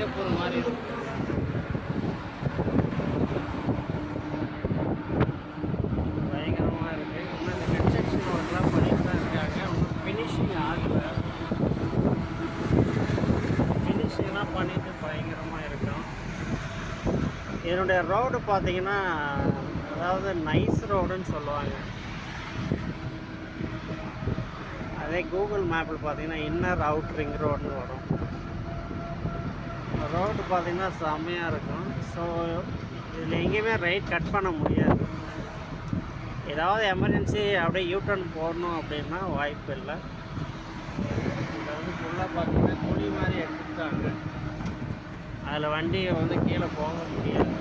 திருப்பூர் மாதிரி இருக்கும். பயங்கரமாக இருக்குது. இன்னும் இந்த கன்ஸ்ட்ரக்ஷன் ஒர்க்லாம் பண்ணிட்டு தான் இருக்காங்க. இன்னும் ஃபினிஷிங் ஆகலை. ஃபினிஷிங்லாம் பண்ணிட்டு பயங்கரமாக இருக்கும். இதனுடைய ரோடு பார்த்தீங்கன்னா, அதாவது நைஸ் ரோடுன்னு சொல்லுவாங்க. அதே கூகுள் மேப்பில் பார்த்தீங்கன்னா இன்னர் அவுட் ரிங் ரோடுன்னு வரும். ரோடு பார்த்தீங்கன்னா செம்மையாக இருக்கும். ஸோ இதில் எங்கேயுமே ரைட் கட் பண்ண முடியாது. ஏதாவது எமர்ஜென்சி அப்படியே யூட்டர்ன் போடணும் அப்படின்னா வாய்ப்பு இல்லை. இதில் வந்து ஃபுல்லாக பார்த்தீங்கன்னா குழி மாதிரி எடுத்துட்டாங்க. அதில் வண்டியை வந்து கீழே போக முடியாது.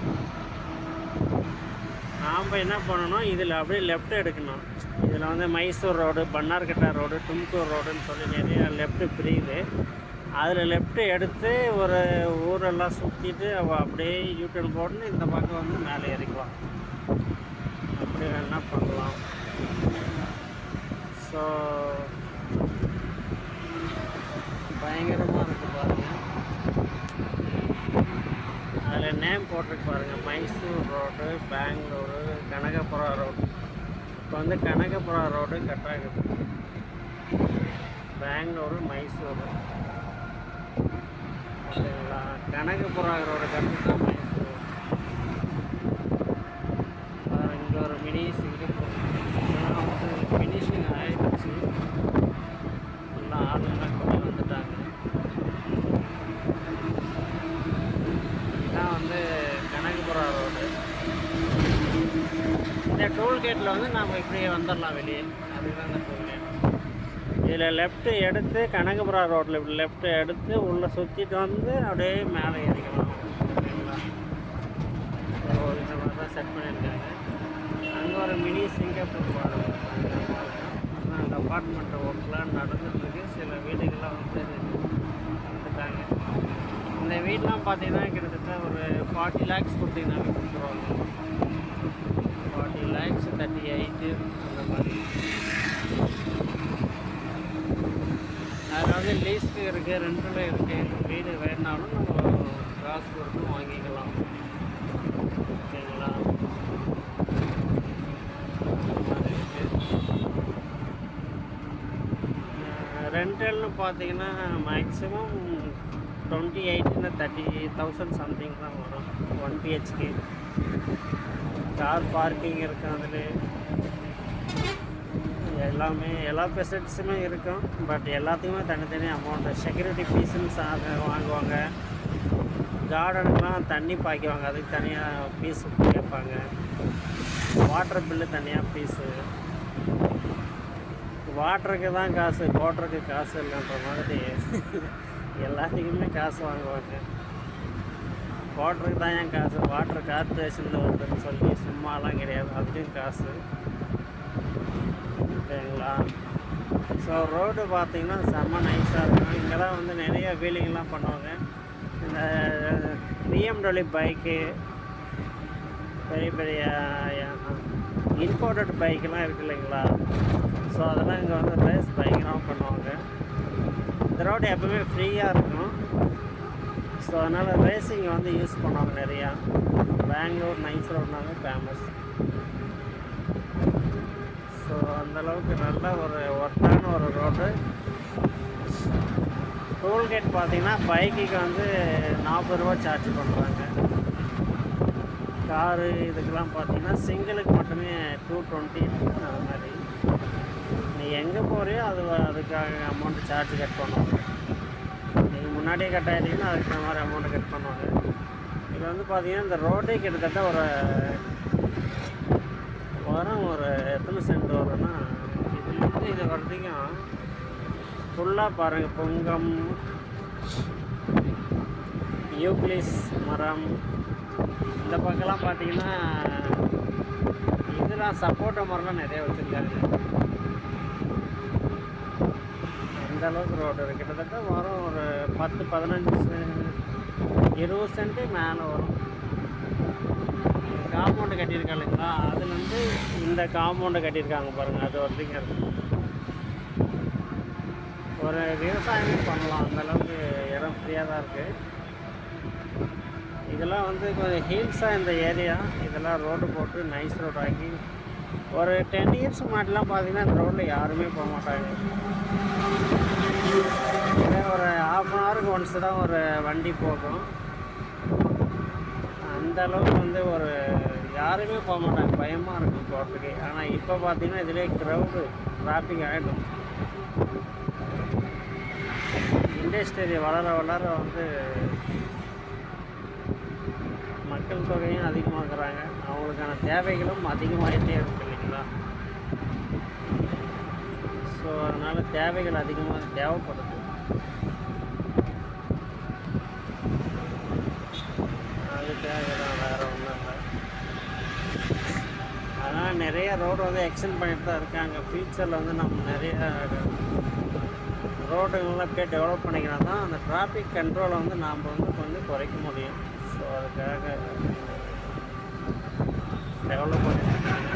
நாம் என்ன பண்ணணும், இதில் அப்படியே லெஃப்ட் எடுக்கணும். இதில் வந்து மைசூர் ரோடு, பன்னார்கட்டா ரோடு, தும்கூர் ரோடுன்னு சொல்லி நிறைய லெஃப்ட்டு பிரியுது. அதில் லெஃப்ட்டு எடுத்து ஒரு ஊரெல்லாம் சுற்றிட்டு அப்படியே யூட்டர்ன் போடணும். இந்த பக்கம் வந்து மேலே ஏறிக்கலாம். அப்படி வேணா பண்ணலாம். ஸோ பயங்கரமாக இருக்குது பாருங்கள். அதில் நேம் போட்டிருக்கு பாருங்கள், மைசூர் ரோடு, பெங்களூரு, கனகபுரா ரோடு. இப்போ வந்து கனகபுரா ரோடு கட் ஆகுது. பெங்களூரு, மைசூரு, ஓகேங்களா. கனகபுரா ரோடு கட்டு தான் மைசூர். இங்கே ஒரு மினி சிங்கப்பூர். இதெல்லாம் வந்து ஃபினிஷிங் ஆகிடுச்சு. எல்லாம் ஆளுங்கெல்லாம் கொண்டு வந்துட்டாங்க. இதுதான் வந்து கனகபுரா ரோடு. இந்த டோல்கேட்டில் வந்து நாம் இப்படியே வந்துடலாம் வெளியே. அதுதான் இந்த டோல்கேட். இதில் லெஃப்ட்டு எடுத்து கனகபுரா ரோட்டில் இப்படி லெஃப்ட்டு எடுத்து உள்ளே சுற்றிட்டு வந்து அப்படியே மேலே ஏறிக்கலாம். ஓகேங்களா. ஸோ இந்த மாதிரி தான் செட் பண்ணியிருக்காங்க. அங்கே ஒரு மினி சிங்கப்பூர் பாருங்கள். அந்த அப்பார்ட்மெண்ட் ஒர்க்லாம் நடந்துட்டுருக்கு. சில வீடுகள்லாம் வந்து வந்துட்டாங்க. இந்த வீடெலாம் பார்த்தீங்கன்னா கிட்டத்தட்ட ஒரு 40 lakhs கொடுத்தீங்கன்னா கொடுத்துருவாங்க. 40 lakhs, 38 அந்த மாதிரி. அதில் வந்து லீஸ்க்கு இருக்குது, ரெண்டில் இருக்குது. வீடு வேணுனாலும் நம்ம காசு கொடுத்து வாங்கிக்கலாம். ஓகேங்களா. ரெண்டல்னு பார்த்தீங்கன்னா மேக்ஸிமம் 28 30,000 சம்திங் தான் வரும். 1 BHK. கார் பார்க்கிங் இருக்கும். அதில் எல்லாமே எல்லா ஃபெசிலிட்டிஸுமே இருக்கும். பட் எல்லாத்துக்குமே தனித்தனி அமௌண்ட்டு. செக்யூரிட்டி ஃபீஸுன்னு வாங்குவாங்க. கார்டனுக்குலாம் தண்ணி பாய்க்குவாங்க, அதுக்கு தனியாக ஃபீஸ் கேட்பாங்க. வாட்டர் பில்லு தனியாக ஃபீஸு. வாட்டருக்கு தான் காசு, மோட்டருக்கு காசு இல்லைன்ற மாதிரி எல்லாத்துக்குமே காசு வாங்குவாங்க. வாட்டருக்கு தான் ஏன் காசு, வாட்டர் கார்பரேஷனில் வருதுன்னு சொல்லி சும்மாலாம் கிடையாது, அதுக்கும் காசு. ஓகேங்களா. ஸோ ரோடு பார்த்திங்கன்னா செம்ம நைஸாக இருக்கும். இங்கே தான் வந்து நிறைய வீலிங்லாம் பண்ணுவாங்க. இந்த BMW பைக்கு, பெரிய பெரிய இம்போர்ட்டட் பைக்கெலாம் இருக்குது இல்லைங்களா. ஸோ அதெல்லாம் இங்கே வந்து ரேஸ் பயங்கரமாக பண்ணுவாங்க. இந்த ரோடு எப்போவுமே ஃப்ரீயாக இருக்கும். ஸோ அதனால் ரேஸிங் வந்து யூஸ் பண்ணுவாங்க நிறையா. பெங்களூர் நைஸ் ரோடுனாங்க ஃபேமஸ். ஸோ அந்தளவுக்கு நல்ல ஒரு ஒர்த்தான ஒரு ரோடு. டோல்கேட் பார்த்திங்கன்னா பைக்குக்கு வந்து 40 ரூபா சார்ஜ் பண்ணுறாங்க. காரு இதுக்கெல்லாம் பார்த்திங்கன்னா சிங்கிளுக்கு மட்டுமே 220 அது மாதிரி. நீ எங்கே போகிறியோ அதுக்காக அமௌண்ட்டு சார்ஜ் கட் பண்ணுவாங்க. நீங்கள் முன்னாடியே கட் ஆகிட்டிங்கன்னா அதுக்கு மாதிரி அமௌண்ட்டு கட் பண்ணுவாங்க. இதில் வந்து பார்த்திங்கன்னா இந்த ரோடே கிட்டத்தட்ட ஒரு எத்தனை சென்ட் வரும்னா, இதுலேருந்து இது வரைக்கும் ஃபுல்லாக பாருங்கள். பொங்கம், யூக்லிஸ் மரம், இந்த பக்கம்லாம் பார்த்தீங்கன்னா இதெல்லாம் சப்போட்டா மரம்லாம் நிறைய வச்சுருக்காங்க. அந்தளவுக்கு ரோடு இருக்குது. கிட்டத்தட்ட வரும் ஒரு 10, 15, 20 சென்ட்டு மேலே வரும். காம்பவுண்டு கட்டியிருக்காங்க இல்லைங்களா, அதுலேருந்து இந்த காம்பவுண்டு கட்டியிருக்காங்க பாருங்கள், அது வரைக்கும் இருக்குது. ஒரு விவசாயமே பண்ணலாம், அந்தளவுக்கு இடம் ஃப்ரீயாக தான் இருக்குது. இதெல்லாம் வந்து கொஞ்சம் ஹில்ஸாக இந்த ஏரியா. இதெல்லாம் ரோடு போட்டு நைஸ் ரோடு ஆக்கி ஒரு 10 இயர்ஸ் முன்னாடிலாம் பார்த்தீங்கன்னா இந்த ரோட்டில் யாருமே போக மாட்டாங்க. இதே ஒரு ½ அன் ஹவருக்கு ஒன்ஸ் தான் ஒரு வண்டி போகும். அந்த அளவுக்கு வந்து ஒரு யாருமே போக மாட்டாங்க, பயமாக இருக்கும் போகிறதுக்கு. ஆனால் இப்போ பார்த்தீங்கன்னா இதிலே க்ரௌடு டிராஃபிக் ஆகிடும். இண்டஸ்ட்ரி வளர வளர வந்து மக்கள் தொகையும் அதிகமாக்குறாங்க, அவங்களுக்கான தேவைகளும் அதிகமாகிட்டே இருக்கு இல்லைங்களா. ஸோ அதனால் தேவைகள் அதிகமாக தேவைப்படுது. அது தேவைதான், வேறு ஒன்றும் இல்லை. அதனால் நிறைய ரோடு வந்து எக்ஸ்டெண்ட் பண்ணிட்டு தான் இருக்காங்க. ஃப்யூச்சரில் வந்து நம்ம நிறைய ரோடுங்கள்லாம் அப்படியே டெவலப் பண்ணிக்கினா தான் அந்த டிராஃபிக் கண்ட்ரோலை வந்து நாம் வந்து கொஞ்சம் குறைக்க முடியும். ஸோ அதுக்காக டெவலப் பண்ணியிருக்காங்க.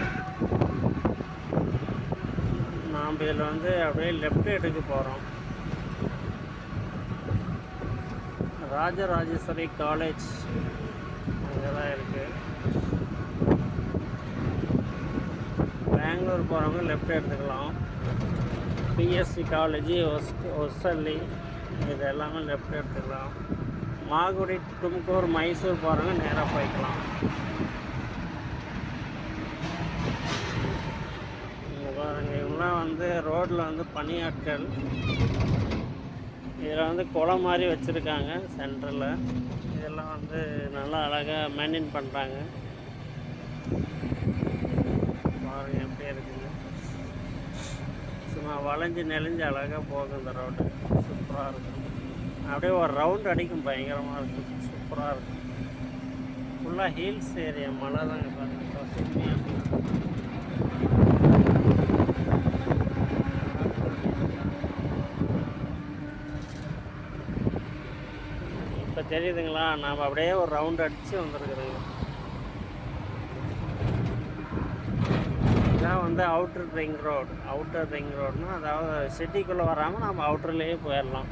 நாம் இதில் வந்து அப்படியே லெஃப்ட் எடுக்க போகிறோம். ராஜராஜேஸ்வரி காலேஜ் அங்கே தான் இருக்குது. பெங்களூர் போகிறவங்க லெஃப்ட் எடுத்துக்கலாம். பிஎஸ்சி காலேஜ் ஒசல்லி இது எல்லாமே லெஃப்ட் எடுத்துக்கலாம். மாகுடி, தும்கூர், மைசூர் போகிறவங்க நேராக போய்க்கலாம். பாருங்கள், இவங்களாம் வந்து ரோட்டில் வந்து பணியாட்கள். இதில் வந்து குளம் மாதிரி வச்சுருக்காங்க சென்டரில். இதெல்லாம் வந்து நல்லா அழகாக மெயின்டைன் பண்ணுறாங்க. பாருங்கள் எப்படி இருக்குது, சும்மா வளைஞ்சு நெளிஞ்சு அழகாக போகும் இந்த ரோடு. சூப்பராக இருக்கும். அப்படியே ஒரு ரவுண்ட் அடிக்கும், பயங்கரமாக இருக்கும், சூப்பராக இருக்கும். ஃபுல்லாக ஹில்ஸ் ஏரியா, மழை தாங்க பாருங்கள், பசுமையாக. இப்போ தெரியுதுங்களா, நாம் அப்படியே ஒரு ரவுண்ட் அடித்து வந்துருக்குறோங்க. இதான் வந்து outer ring road. Outer ring ரோடுனால் அதாவது சிட்டிக்குள்ளே வராமல் நம்ம அவுட்டர்லேயே போயிடலாம்.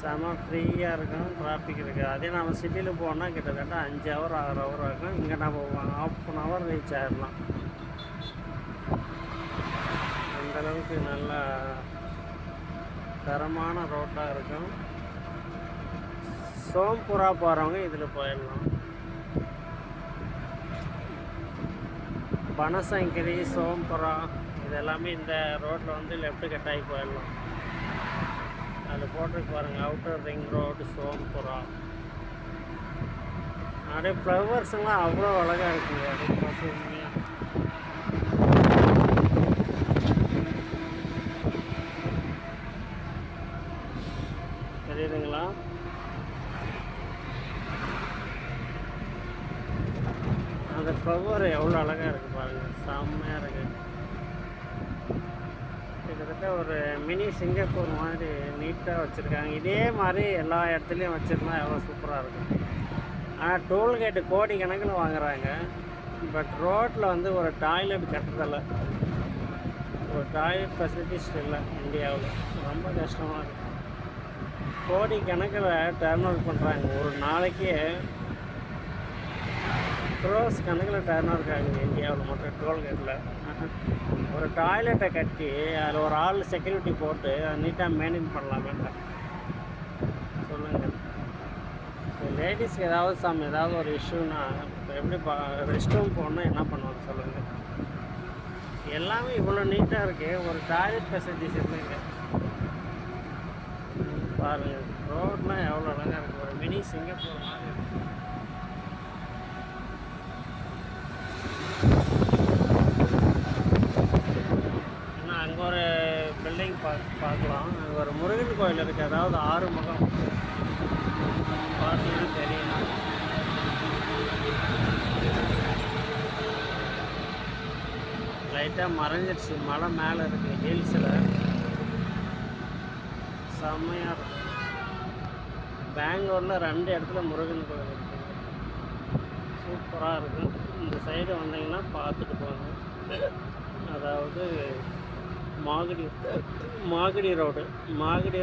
செம ஃப்ரீயாக இருக்கும், டிராஃபிக் இருக்குது. அதே நம்ம சிட்டியில் போனால் கிட்டத்தட்ட 5 ஹவர் 6 ஹவர் ஆகும். இங்கே நம்ம ½ அன் ஹவர் ரீச் ஆகிடலாம். அந்தளவுக்கு நல்ல தரமான ரோட்டாக இருக்கும். சோம்புரா போகிறவங்க இதில் போயிடலாம். பனசங்கிரி, சோம்புரா இதெல்லாமே இந்த ரோட்டில் வந்து லெஃப்ட்டு கட் ஆகி போயிடலாம். அதில் போட்டிருக்கு பாருங்கள், அவுட்டர் ரிங் ரோடு சோம்புரா. அப்படியே ஃப்ளவர்ஸ்லாம் அவ்வளோ அழகாக இருக்குங்க, அப்படியே பசுமையாக. தெரியுதுங்களா? அந்த ஃப்ளவர் எவ்வளோ அழகாக இருக்குது பாருங்கள், செம்மையாக இருக்குது. கிட்டத்தட்ட ஒரு மினி சிங்கப்பூர் மாதிரி நீட்டாக வச்சுருக்காங்க. இதே மாதிரி எல்லா இடத்துலையும் வச்சுருந்தா எவ்வளோ சூப்பராக இருக்கும். ஆனால் டோல்கேட்டு கோடி கணக்கில் வாங்குகிறாங்க. பட் ரோட்டில் வந்து ஒரு டாய்லெட் கட்டுறதில்ல, ஒரு டாய்லெட் ஃபெசிலிட்டிஸ் இல்லை இந்தியாவில். ரொம்ப கஷ்டமாக இருக்குது. கோடி கணக்கில் டர்ன் ஓவர் பண்ணுறாங்க. ஒரு நாளைக்கு க்ரோஸ் கணக்கில் டர்ன் ஓவர் ஆகுது இந்தியாவில் மட்டும் டோல்கேட்டில். ஒரு டாய்லெட்டை கட்டி அதில் ஒரு ஆள் செக்யூரிட்டி போட்டு நீட்டாக மெயின்டைன் பண்ணலாம் வேண்டாம் சொல்லுங்கள். லேடிஸ்க்கு ஏதாவது ஒரு இஷ்யூனா இப்போ எப்படி ரெஸ்ட் ரூம் போகணுன்னா என்ன பண்ணுவாங்க சொல்லுங்கள். எல்லாமே இவ்வளோ நீட்டாக இருக்குது, ஒரு டாய்லெட் ஃபெசிலிட்டிஸ் இல்லைங்க. பாருங்கள், ரோட்லாம் எவ்வளோ அழகாக இருக்குது, ஒரு மினி சிங்கப்பூர் மாதிரி இருக்குது. இன்னும் அங்கே ஒரு பில்டிங் பார்க்கலாம். அங்கே ஒரு முருகன் கோயில் இருக்குது, அதாவது 6 முகம் பார்த்தீங்கன்னா தெரியும். லைட்டாக மறைஞ்சிடுச்சு, மலை மேலே இருக்குது ஹில்ஸில். செம்மையாக இருக்கும். பெங்களூரில் 2 இடத்துல முருகன் கோயில் இருக்குது, சூப்பராக இருக்கும். இந்த சைடு வந்தீங்கன்னா பார்த்துட்டு போங்க. அதாவது மாகடி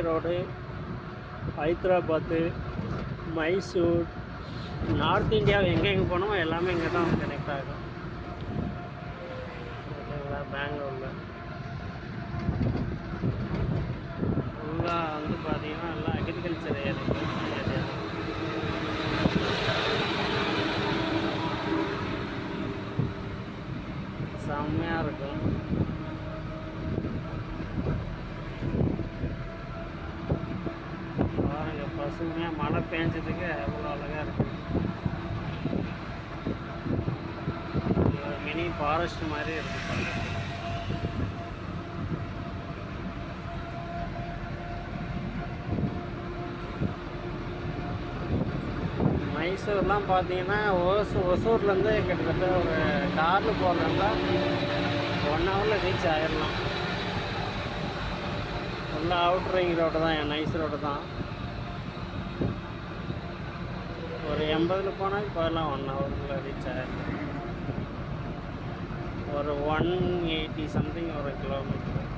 ரோடு, ஹைதராபாத்து, மைசூர், நார்த் இந்தியாவில் எங்கே போனோமோ எல்லாமே இங்கே தான் கனெக்ட் ஆகும். ஓகேங்களா? பெங்களூரில் ஃபுல்லாக வந்து பார்த்தீங்கன்னா எல்லாம் அக்ரிகல்ச்சர் ஏரியா. செம்மையாக இருக்கும். பாருங்க, பசுமையாக மழை பெஞ்சதுக்கு எவ்வளோ அழகாக இருக்குது. ஒரு மினி ஃபாரஸ்ட் மாதிரி இருக்குது. மைசூர்லாம் பார்த்தீங்கன்னா ஒசூர்லேருந்து கிட்டத்தட்ட ஒரு காரில் போகிறதா 1 ஹவரில் ரீச் ஆகிடலாம். ஃபுல்லாக அவுட்ரு ரிங் ரோடு தான், என் நைஸ் ரோடு தான். ஒரு 80ல் போனால் போயிடலாம், 1 ஹவரில் ரீச் ஆகிடலாம். ஒரு 180 சம்திங் ஒரு கிலோமீட்டர்.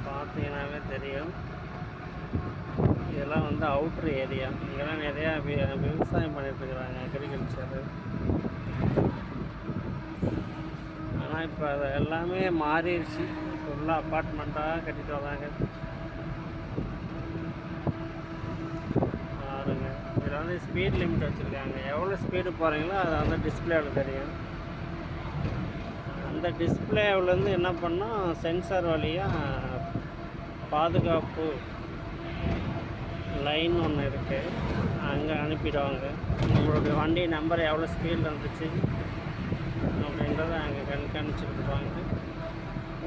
பார்த்தீங்கன்னாவே தெரியும். இதெல்லாம் வந்து அவுட்ரு ஏரியா. இங்கெல்லாம் நிறையா விவசாயம் பண்ணிட்டுருக்குறாங்க, அக்ரிகல்ச்சரு. ஆனால் இப்போ அது எல்லாமே மாறிடுச்சு. ஃபுல்லாக அப்பார்ட்மெண்ட்டாக கட்டிட்டு வராங்க. பாருங்க, இதில் வந்து ஸ்பீட் லிமிட் வச்சுருக்காங்க. எவ்வளோ ஸ்பீடு போகிறீங்களோ அது வந்து டிஸ்பிளேவில் தெரியும். அந்த டிஸ்பிளேவிலேருந்து என்ன பண்ணோம், சென்சார் வழியாக பாதுகாப்பு லைன் ஒன்று இருக்குது, அங்கே அனுப்பிடுவாங்க. உங்களுடைய வண்டி நம்பர் எவ்வளோ ஸ்பீடில் இருந்துச்சு அப்படின்றத அங்கே கண்காணிச்சுருப்பாங்க.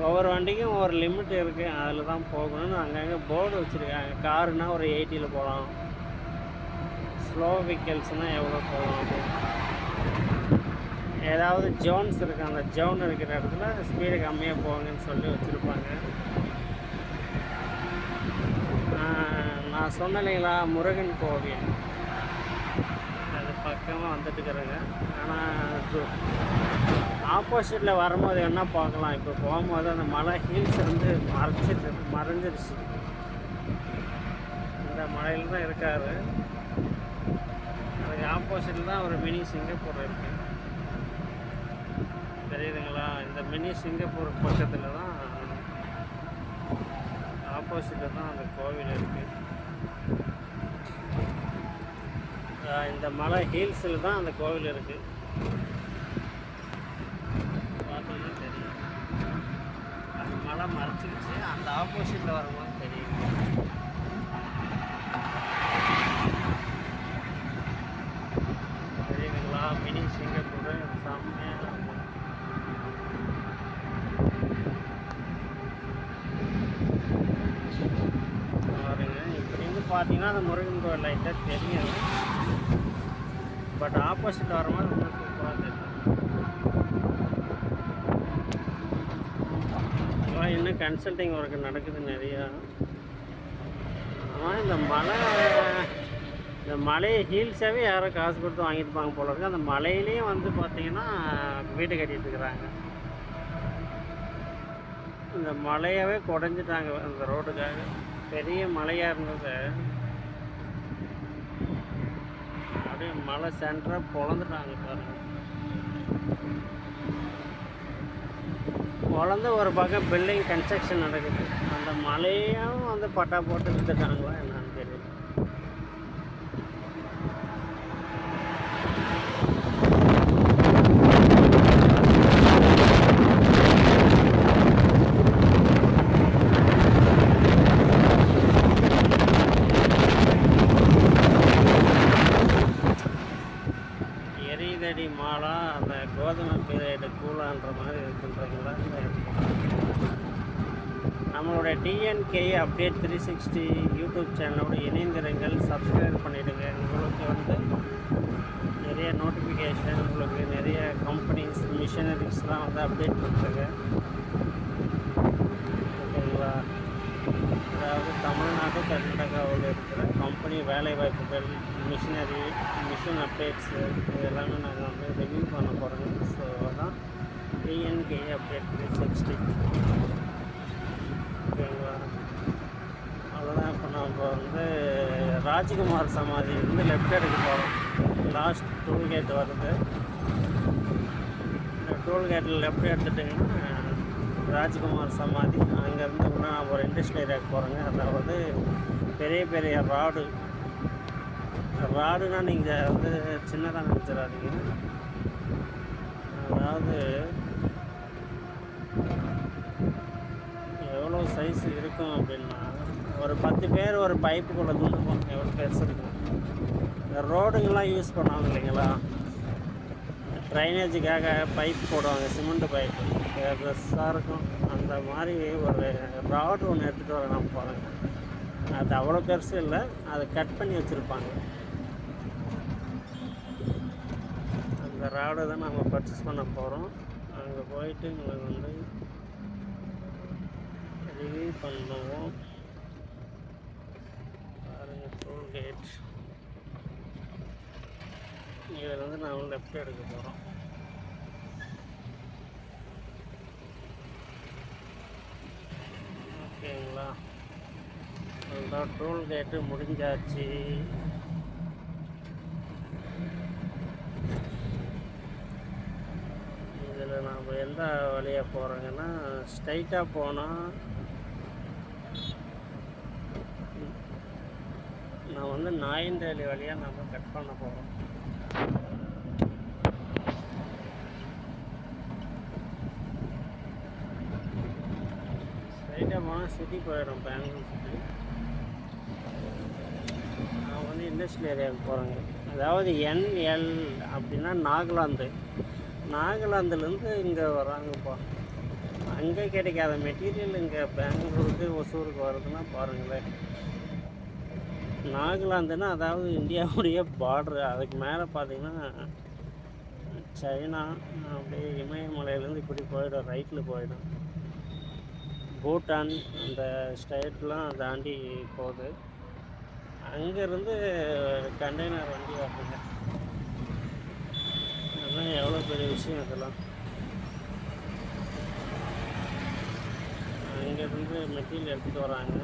ஒவ்வொரு வண்டிக்கும் ஒவ்வொரு லிமிட் இருக்குது, அதில் தான் போகணும்னு அங்கங்கே போர்டு வச்சுருக்காங்க. காருனால் ஒரு 80ல் போகலாம், ஸ்லோ வெஹிக்கிள்ஸ்னால் எவ்வளோ போகலாம். ஏதாவது ஜோன்ஸ் இருக்குது, அந்த ஜோன் இருக்கிற இடத்துல ஸ்பீடு கம்மியாக போங்கன்னு சொல்லி வச்சுருப்பாங்க. நான் சொன்னேன் இல்லைங்களா, முருகன் கோவில் அது பக்கமாக வந்துட்டுருக்குறேங்க. ஆனால் ஆப்போசிட்டில் வரும்போது என்ன பார்க்கலாம், இப்போ போகும்போது அந்த மலை ஹீல்ஸ் வந்து மறைஞ்சிருச்சு. இந்த மலையில் தான் இருக்கார். அதுக்கு ஆப்போசிட்டில் தான் ஒரு மினி சிங்கப்பூர் இருக்குது, தெரியுதுங்களா? இந்த மினி சிங்கப்பூர் பக்கத்தில் தான், ஆப்போசிட்டில் தான் அந்த கோவில் இருக்குது. இந்த மலை ஹீல்ஸில் தான் அந்த கோவில் இருக்குது. பார்த்தோன்னா தெரியும், அந்த மலை மறைச்சிருச்சு. அந்த ஆப்போசிட்டில் வரும்போது தெரியும். தெரியுதுங்களா? மினி சிங்கப்பூர் செம்மையாக இருக்கும். பாருங்க, இப்படின்னு பார்த்தீங்கன்னா அந்த முருகன் கோவில் லைட்டாக தெரியும். பட் ஆப்போசிட் வரும்போது ரொம்ப சூப்பராக தெரியும். இதெல்லாம் இன்னும் கன்சல்டிங் ஒர்க்கு நடக்குது நிறையா. ஆனால் இந்த மலையை ஹீல்ஸாகவே யாரோ காசு கொடுத்து வாங்கியிருப்பாங்க போல இருக்குது. அந்த மலையிலையும் வந்து பார்த்திங்கன்னா வீடு கட்டிகிட்டு இருக்கிறாங்க. இந்த மலையாகவே குறைஞ்சிட்டாங்க அந்த ரோடுக்காக. பெரிய மலையாக இருந்தது அப்படியே மலை சென்டராக பொழந்துட்டாங்க. பாருங்கள், பொழந்து ஒரு பக்கம் பில்டிங் கன்ஸ்ட்ரக்ஷன் நடக்குது. அந்த மலையும் வந்து பட்டா போட்டு வித்துட்டாங்களா என்னன்னு தெரியல. எரிதடி மாலா அந்த கோதுமை பீரியடு கூலான்ற மாதிரி இருக்குன்றீங்களா? நம்மளோட டிஎன்கே அப்டேட் 360 யூடியூப் சேனலோடு இணைந்திருங்கள், சப்ஸ்கிரைப் பண்ணிவிடுங்க. உங்களுக்கு வந்து நிறைய நோட்டிஃபிகேஷன், உங்களுக்கு நிறைய கம்பெனிஸ் மிஷினரிஸ்லாம் வந்து அப்டேட் பண்ணுறேங்க. ஓகேங்களா? அதாவது தமிழ்நாடு கர்நாடகாவில் இருக்கிற கம்பெனி வேலைவாய்ப்புகள், மிஷின் அப்டேட்ஸு இது எல்லாமே நாங்கள் வந்து ரிவ்யூ பண்ண போகிறோங்க. ஸோ அதான் டிஎன்கே அப்டேட் 360. ஓகேங்களா? அவ்வளோதான் நம்ம வந்து ராஜ்குமார் சமாதியிலேருந்து லெஃப்ட் எடுக்க போகிறோம். லாஸ்ட் டோல்கேட் வருது. இந்த டோல்கேட்டில் லெஃப்ட் எடுத்துட்டிங்கன்னா ராஜ்குமார் சமாதி. அங்கேருந்து இன்னும் நம்ம ஒரு இண்டஸ்ட்ரியல் ஏரியாவுக்கு போகிறோங்க. அதாவது பெரிய பெரிய ராடுனா நீங்கள் வந்து சின்னதாக நினச்சிடாதீங்க. அதாவது எவ்வளோ சைஸ் இருக்கும் அப்படின்னா, ஒரு 10 பேர் ஒரு பைப்புக்குள்ளே தூண்டுவாங்க. எவ்வளோ பெருசு இருக்கும். இந்த ரோடுங்கெல்லாம் யூஸ் பண்ணுவாங்க இல்லைங்களா, ட்ரைனேஜுக்காக பைப் போடுவாங்க, சிமெண்ட் பைப்பு பெருசாக இருக்கும். அந்த மாதிரி ஒரு ராடு ஒன்று எடுத்துகிட்டு வர நம்ம போகிறோங்க. அது அவ்வளோ பெருசு இல்லை, அதை கட் பண்ணி வச்சுருப்பாங்க. அந்த ராடை தான் நம்ம பர்ச்சேஸ் பண்ண போகிறோம். அங்கே போயிட்டு உங்களுக்கு வந்து ரிவ்யூ பண்ணுவோம். பாருங்கள், டோல்கேட். இதில் வந்து நான் லெஃப்ட் எடுக்க போகிறோம். ஓகேங்களா, அதுதான் டோல்கேட்டு முடிஞ்சாச்சு. இதில் நாம் எந்த வழியாக போகிறோங்கன்னா, ஸ்ட்ரைட்டாக போனால் நான் வந்து நாயன்டேலி வழியாக நம்ம கட் பண்ண போகிறோம். ஸ்ட்ரைட்டாக போனால் சிட்டி போயிடும், பெங்களூர் சிட்டி. நான் வந்து இண்டஸ்ட்ரியல் ஏரியாவுக்கு போகிறேங்க. அதாவது NL அப்படின்னா நாகாலாந்துலேருந்து இங்கே வராங்கப்பா. அங்கே கிடைக்காத மெட்டீரியல் இங்கே பெங்களூருக்கு ஒசூருக்கு வருதுன்னா பாருங்களேன். நாகாலாந்துன்னா அதாவது இந்தியாவுடைய பார்ட்ரு. அதுக்கு மேலே பார்த்தீங்கன்னா சைனா, அப்படியே இமயமலையிலேருந்து இப்படி போயிடும், ரைட்டில் போயிடும். பூட்டான் அந்த ஸ்டேட்லாம் தாண்டி போகுது. அங்கேருந்து கண்டெய்னர் வண்டி வருதுங்க. அதெல்லாம் எவ்வளோ பெரிய விஷயம் இதெல்லாம். அங்கேருந்து மெட்டீரியல் எடுத்துகிட்டு வராங்க.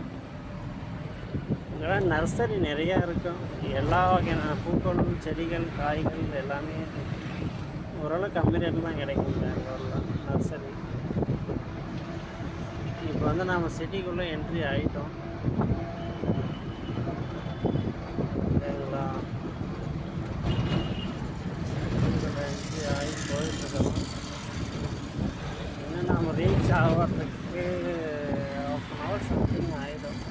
இங்கெல்லாம் நர்சரி நிறையா இருக்கும். எல்லா வகையான பூக்கள், செடிகள், காய்கள் எல்லாமே ஓரளவு கம்மி ரேட்டில் தான் கிடைக்கும் பெங்களூரில் நர்சரி. இப்போ வந்து நம்ம சிட்டிக்குள்ளே என்ட்ரி ஆகிட்டோம். சரிங்களா, என்ட்ரி ஆகி போயிட்டுருக்கோம். இன்னும் நம்ம ரீச் ஆகிறதுக்கு 1/2 hour சம்திங் ஆகிடும்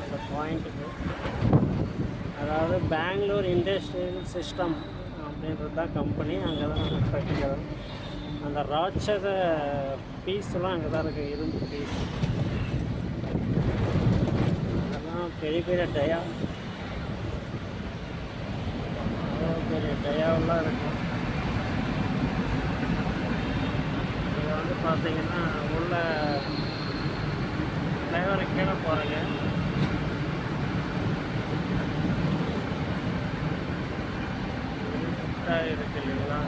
அந்த பாயிண்ட்டுக்கு. அதாவது பெங்களூர் இண்டஸ்ட்ரியல் சிஸ்டம் அப்படின்றது தான் கம்பெனி. அங்கே தான் நம்ம கட்டிக்கிறோம். அந்த ராட்சத பீஸ்லாம் அங்கே தான் இருக்குது, இரும்பு பீஸ். அதெல்லாம் பெரிய பெரிய டயாவெல்லாம் இருக்கும். இதை வந்து பார்த்தீங்கன்னா உள்ள டிரைவரை கீழே போகிறேங்க. இருக்கு இல்லைங்களா,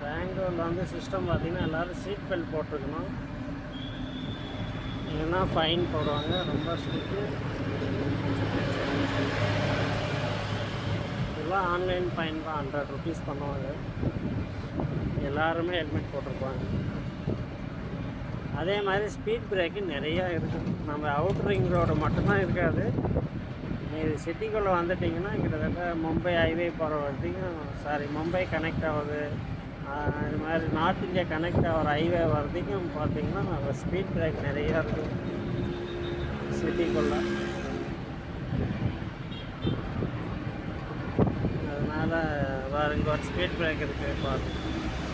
பெங்களூரில் வந்து சிஸ்டம் பார்த்திங்கன்னா எல்லோரும் சீட் பெல்ட் போட்டிருக்கணும், இல்லைன்னா ஃபைன் போடுவாங்க. ரொம்ப ஸ்ட்ரிக்ட்டு. இதெல்லாம் ஆன்லைன் ஃபைன் தான், 100 rupees பண்ணுவாங்க. எல்லாருமே ஹெல்மெட் போட்டிருப்பாங்க. அதே மாதிரி ஸ்பீட் பிரேக்கு நிறையா இருக்குது. நம்ம அவுட் ரிங் ரோடு மட்டும்தான் இருக்காது. நீங்கள் சிட்டிக்குள்ளே வந்துட்டிங்கன்னா கிட்டத்தட்ட மும்பை ஹைவே போகிற வரைக்கும், மும்பை கனெக்ட் ஆகுது, இது மாதிரி நார்த் இந்தியா கனெக்ட் ஆகிற ஹைவே வர்றதுக்கும் பார்த்திங்கன்னா ஸ்பீட் பிரேக் நிறையா இருக்குது சிட்டிக்குள்ளே. அதனால் வேறு இங்கே ஒரு ஸ்பீட் பிரேக் இருக்குது பாருங்க.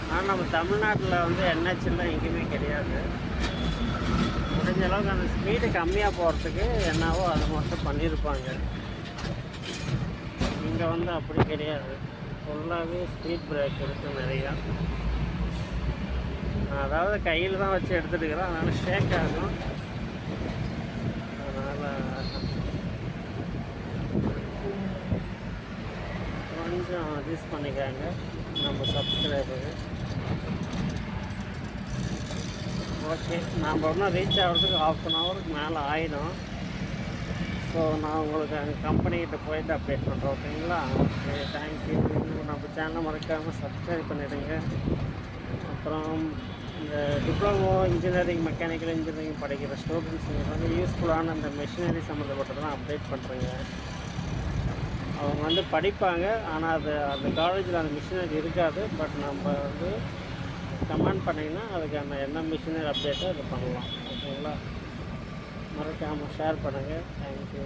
ஆனால் நம்ம தமிழ்நாட்டில் வந்து NHலாம் எங்கேயுமே கிடையாது. முடிஞ்ச அளவுக்கு அந்த ஸ்பீடு கம்மியாக போகிறதுக்கு என்னவோ அது மட்டும் பண்ணியிருப்பாங்க. இங்கே வந்து அப்படி கிடையாது, ஃபுல்லாகவே ஸ்பீட் பிரேக் இருக்குது நிறையா. அதாவது கையில் தான் வச்சு எடுத்துட்டுக்கிறேன், அதனால் ஷேக் ஆகும். அதனால் கொஞ்சம் அட்ஜஸ்ட் பண்ணிக்காங்க நம்ம சப்ஸ்கிரைபரு. ஓகே, நாம் இன்னும் ரீச் ஆகிறதுக்கு 1/2 ஹவருக்கு மேலே ஆகிடும். ஸோ நான் உங்களுக்கு அங்கே கம்பெனிக்கிட்ட போயிட்டு அப்டேட் பண்ணுறேன். ஓகேங்களா? Okay, thank you. நம்ம சேனலை மறக்காமல் சப்ஸ்கிரைப் பண்ணிவிடுங்க. அப்புறம் இந்த டிப்ளமோ இன்ஜினியரிங், மெக்கானிக்கல் இன்ஜினியரிங் படிக்கிற ஸ்டூடெண்ட்ஸுங்களுக்கு வந்து யூஸ்ஃபுல்லான அந்த மிஷினரி சம்மந்தப்பட்டதெல்லாம் அப்டேட் பண்ணுறேங்க. அவங்க வந்து படிப்பாங்க, ஆனால் அது அந்த காலேஜில் அந்த மிஷினரி இருக்காது. பட் நம்ம வந்து கமெண்ட் பண்ணிங்கன்னா அதுக்கான என்ன மிஷினரி அப்டேட்டோ அது பண்ணலாம். ஓகேங்களா? மறக்காமல் ஷேர் பண்ணுங்கள். தேங்க்யூ.